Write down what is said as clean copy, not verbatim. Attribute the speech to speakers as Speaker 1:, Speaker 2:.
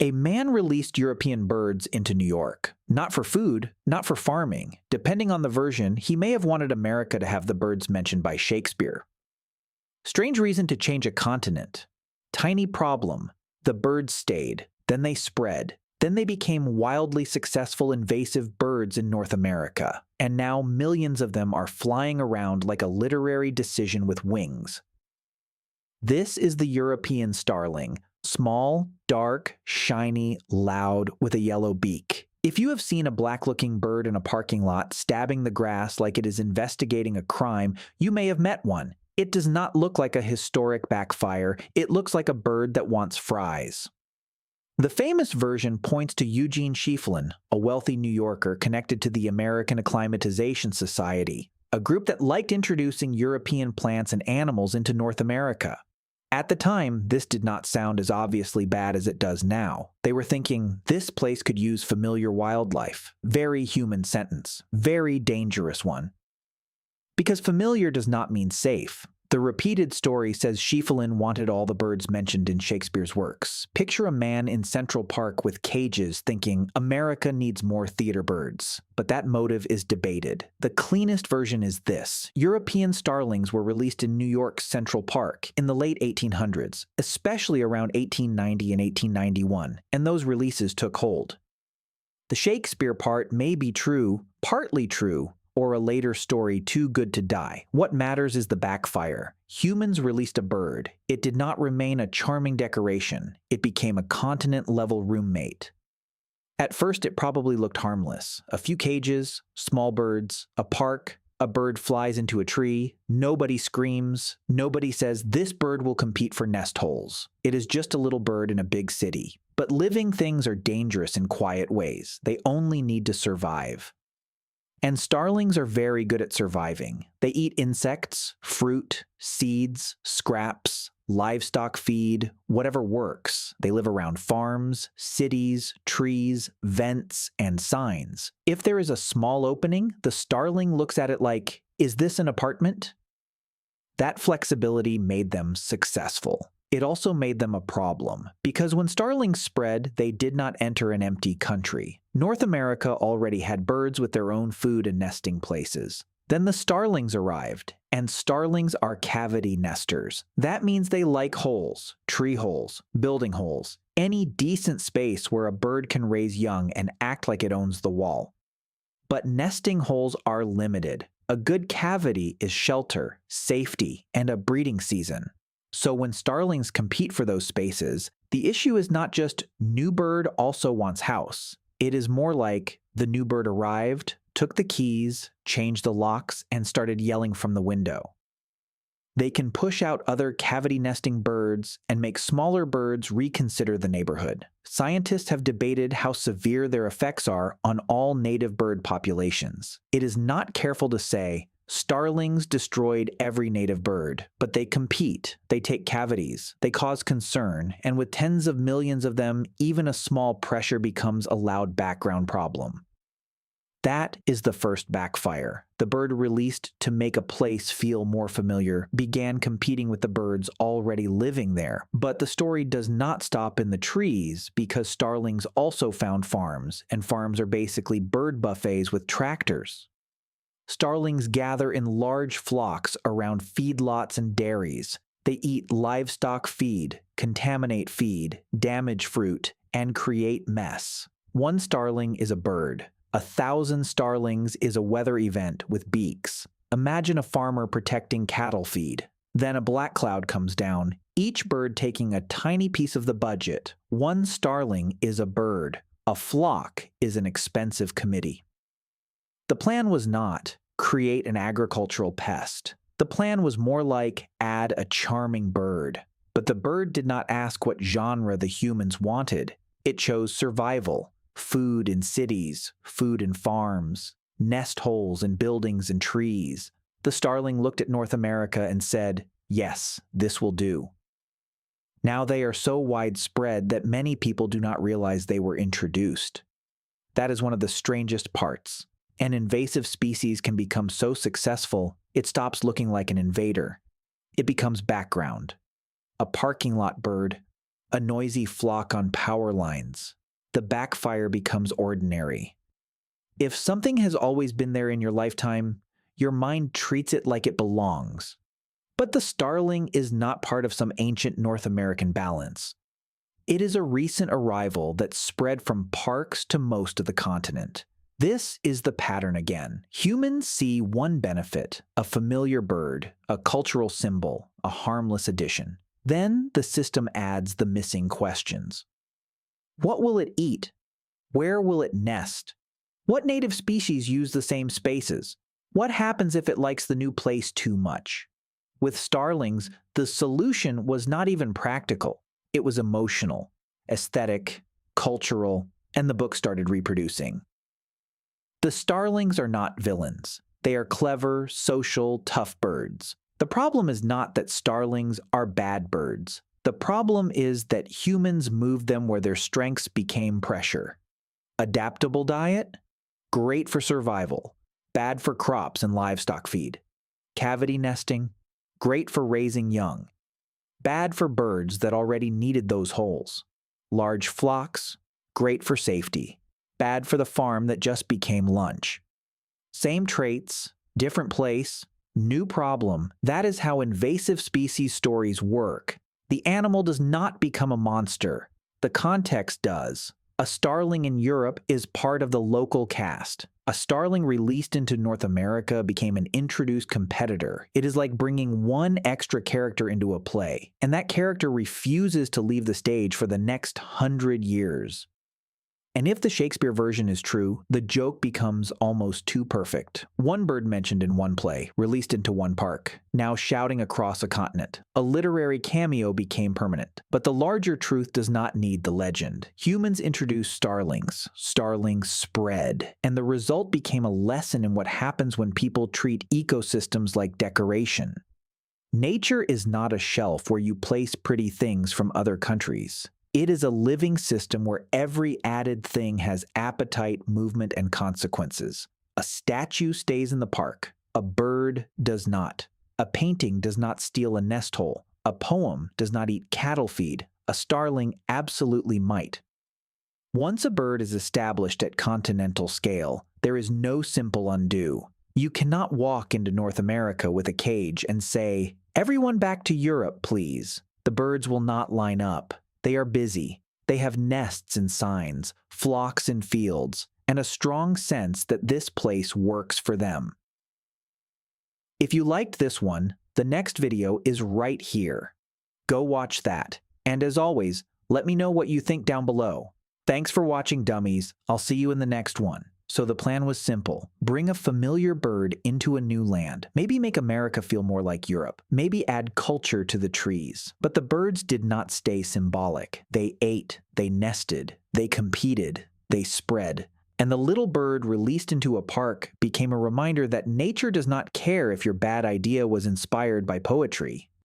Speaker 1: A man released European birds into New York. Not for food, not for farming. Depending on the version, he may have wanted America to have the birds mentioned by Shakespeare. Strange reason to change a continent. Tiny problem. The birds stayed, then they spread. Then they became wildly successful invasive birds in North America, and now millions of them are flying around like a literary decision with wings. This is the European starling, small, dark, shiny, loud, with a yellow beak. If you have seen a black-looking bird in a parking lot stabbing the grass like it is investigating a crime, you may have met one. It does not look like a historic backfire, it looks like a bird that wants fries. The famous version points to Eugene Schieffelin, a wealthy New Yorker connected to the American Acclimatization Society, a group that liked introducing European plants and animals into North America. At the time, this did not sound as obviously bad as it does now. They were thinking, this place could use familiar wildlife. Very human sentence. Very dangerous one. Because familiar does not mean safe. The repeated story says Schieffelin wanted all the birds mentioned in Shakespeare's works. Picture a man in Central Park with cages thinking, America needs more theater birds. But that motive is debated. The cleanest version is this. European starlings were released in New York's Central Park in the late 1800s, especially around 1890 and 1891, and those releases took hold. The Shakespeare part may be true, partly true, or a later story too good to die. What matters is the backfire. Humans released a bird. It did not remain a charming decoration. It became a continent-level roommate. At first, it probably looked harmless. A few cages, small birds, a park, a bird flies into a tree, nobody screams, nobody says, this bird will compete for nest holes. It is just a little bird in a big city. But living things are dangerous in quiet ways. They only need to survive. And starlings are very good at surviving. They eat insects, fruit, seeds, scraps, livestock feed, whatever works. They live around farms, cities, trees, vents, and signs. If there is a small opening, the starling looks at it like, is this an apartment? That flexibility made them successful. It also made them a problem, because when starlings spread, they did not enter an empty country. North America already had birds with their own food and nesting places. Then the starlings arrived, and starlings are cavity nesters. That means they like holes, tree holes, building holes, any decent space where a bird can raise young and act like it owns the wall. But nesting holes are limited. A good cavity is shelter, safety, and a breeding season. So when starlings compete for those spaces, the issue is not just new bird also wants house. It is more like the new bird arrived, took the keys, changed the locks, and started yelling from the window. They can push out other cavity nesting birds and make smaller birds reconsider the neighborhood. Scientists have debated how severe their effects are on all native bird populations. It is not careful to say, starlings destroyed every native bird, but they compete, they take cavities, they cause concern, and with tens of millions of them, even a small pressure becomes a loud background problem. That is the first backfire. The bird released to make a place feel more familiar began competing with the birds already living there. But the story does not stop in the trees because starlings also found farms, and farms are basically bird buffets with tractors. Starlings gather in large flocks around feedlots and dairies. They eat livestock feed, contaminate feed, damage fruit, and create mess. One starling is a bird. 1,000 starlings is a weather event with beaks. Imagine a farmer protecting cattle feed. Then a black cloud comes down, each bird taking a tiny piece of the budget. One starling is a bird. A flock is an expensive committee. The plan was not create an agricultural pest. The plan was more like add a charming bird. But the bird did not ask what genre the humans wanted. It chose survival, food in cities, food in farms, nest holes in buildings and trees. The starling looked at North America and said, yes, this will do. Now they are so widespread that many people do not realize they were introduced. That is one of the strangest parts. An invasive species can become so successful, it stops looking like an invader. It becomes background. A parking lot bird, a noisy flock on power lines. The backfire becomes ordinary. If something has always been there in your lifetime, your mind treats it like it belongs. But the starling is not part of some ancient North American balance. It is a recent arrival that spread from parks to most of the continent. This is the pattern again. Humans see one benefit, a familiar bird, a cultural symbol, a harmless addition. Then the system adds the missing questions. What will it eat? Where will it nest? What native species use the same spaces? What happens if it likes the new place too much? With starlings, the solution was not even practical. It was emotional, aesthetic, cultural, and the book started reproducing. The starlings are not villains. They are clever, social, tough birds. The problem is not that starlings are bad birds. The problem is that humans moved them where their strengths became pressure. Adaptable diet? Great for survival. Bad for crops and livestock feed. Cavity nesting? Great for raising young. Bad for birds that already needed those holes. Large flocks? Great for safety. Bad for the farm that just became lunch. Same traits, different place, new problem. That is how invasive species stories work. The animal does not become a monster. The context does. A starling in Europe is part of the local cast. A starling released into North America became an introduced competitor. It is like bringing one extra character into a play, and that character refuses to leave the stage for the next 100 years. And if the Shakespeare version is true, the joke becomes almost too perfect. One bird mentioned in one play, released into one park, now shouting across a continent. A literary cameo became permanent. But the larger truth does not need the legend. Humans introduced starlings. Starlings spread. And the result became a lesson in what happens when people treat ecosystems like decoration. Nature is not a shelf where you place pretty things from other countries. It is a living system where every added thing has appetite, movement, and consequences. A statue stays in the park. A bird does not. A painting does not steal a nest hole. A poem does not eat cattle feed. A starling absolutely might. Once a bird is established at continental scale, there is no simple undo. You cannot walk into North America with a cage and say, "Everyone back to Europe, please." The birds will not line up. They are busy. They have nests and signs, flocks and fields, and a strong sense that this place works for them. If you liked this one, the next video is right here. Go watch that. And as always, let me know what you think down below. Thanks for watching, dummies. I'll see you in the next one. So the plan was simple. Bring a familiar bird into a new land. Maybe make America feel more like Europe. Maybe add culture to the trees. But the birds did not stay symbolic. They ate, they nested, they competed, they spread. And the little bird released into a park became a reminder that nature does not care if your bad idea was inspired by poetry.